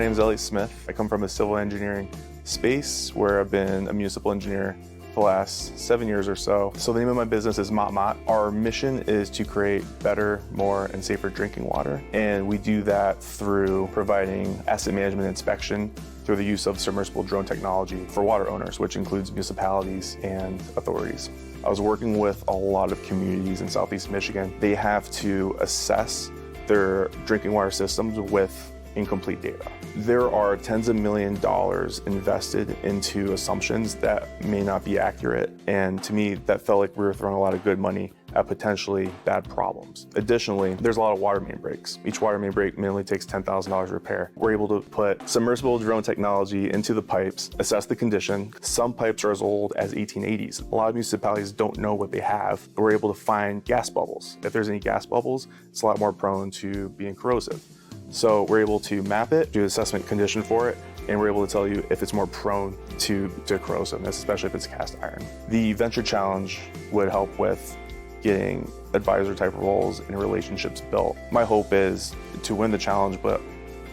name is Elliot Smith. I come from a civil engineering space where I've been a municipal engineer for the last 7 years or so. So the name of my business is Motmot. Our mission is to create better, more, and safer drinking water. And we do that through providing asset management inspection through the use of submersible drone technology for water owners, which includes municipalities and authorities. I was working with a lot of communities in Southeast Michigan. They have to assess their drinking water systems with incomplete data. There are tens of millions of dollars invested into assumptions that may not be accurate, and to me, that felt like we were throwing a lot of good money at potentially bad problems. Additionally, there's a lot of water main breaks. Each water main break mainly takes $10,000 to repair. We're able to put submersible drone technology into the pipes, assess the condition. Some pipes are as old as 1880s. A lot of municipalities don't know what they have. We're able to find gas bubbles. If there's any gas bubbles, it's a lot more prone to being corrosive. So we're able to map it, do an assessment condition for it, and we're able to tell you if it's more prone to corrosiveness, especially if it's cast iron. The venture challenge would help with getting advisor type roles and relationships built. My hope is to win the challenge, but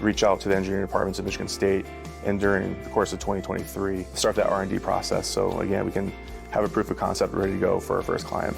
reach out to the engineering departments of Michigan State, and during the course of 2023, start that R&D process. So again, we can have a proof of concept ready to go for our first client.